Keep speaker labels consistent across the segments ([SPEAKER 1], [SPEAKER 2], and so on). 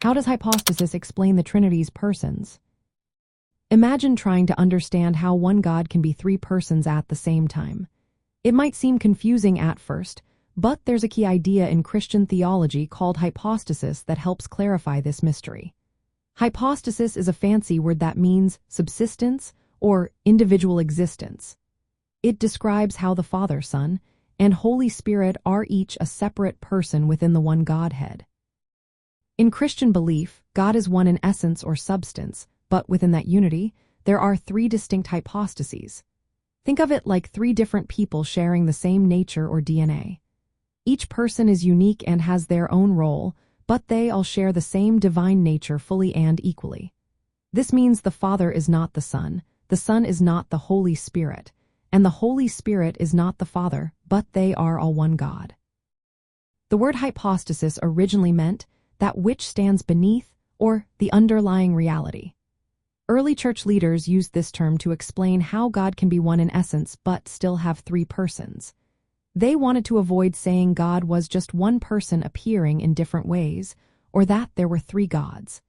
[SPEAKER 1] How does hypostasis explain the Trinity's persons? Imagine trying to understand how one God can be three persons at the same time. It might seem confusing at first, but there's a key idea in Christian theology called hypostasis that helps clarify this mystery. Hypostasis is a fancy word that means subsistence or individual existence. It describes how the Father, Son, and Holy Spirit are each a separate person within the one Godhead. In Christian belief, God is one in essence or substance, but within that unity, there are three distinct hypostases. Think of it like three different people sharing the same nature or DNA. Each person is unique and has their own role, but they all share the same divine nature fully and equally. This means the Father is not the Son is not the Holy Spirit, and the Holy Spirit is not the Father, but they are all one God. The word hypostasis originally meant that which stands beneath, or the underlying reality. Early church leaders used this term to explain how God can be one in essence but still have three persons. They wanted to avoid saying God was just one person appearing in different ways, or that there were three gods.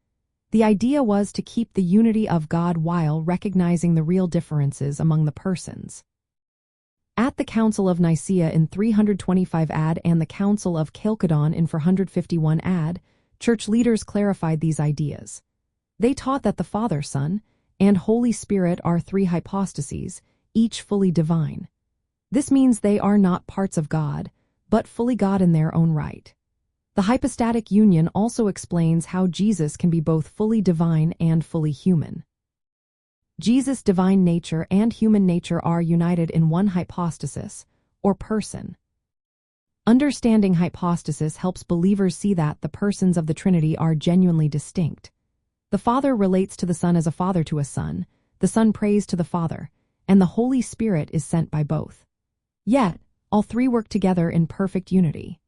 [SPEAKER 1] The idea was to keep the unity of God while recognizing the real differences among the persons. At the Council of Nicaea in 325 AD and the Council of Chalcedon in 451 AD, church leaders clarified these ideas. They taught that the Father, Son, and Holy Spirit are three hypostases, each fully divine. This means they are not parts of God, but fully God in their own right. The hypostatic union also explains how Jesus can be both fully divine and fully human. Jesus' divine nature and human nature are united in one hypostasis, or person. Understanding hypostasis helps believers see that the persons of the Trinity are genuinely distinct. The Father relates to the Son as a father to a son, the Son prays to the Father, and the Holy Spirit is sent by both. Yet, all three work together in perfect unity.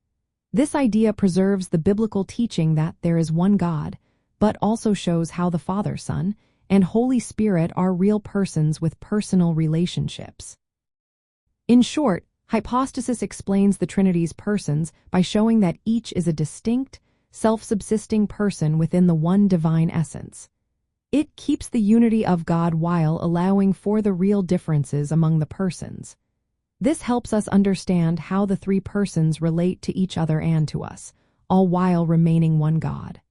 [SPEAKER 1] This idea preserves the biblical teaching that there is one God, but also shows how the Father, Son, and Holy Spirit are real persons with personal relationships. In short, hypostasis explains the Trinity's persons by showing that each is a distinct, self-subsisting person within the one divine essence. It keeps the unity of God while allowing for the real differences among the persons. This helps us understand how the three persons relate to each other and to us, all while remaining one God.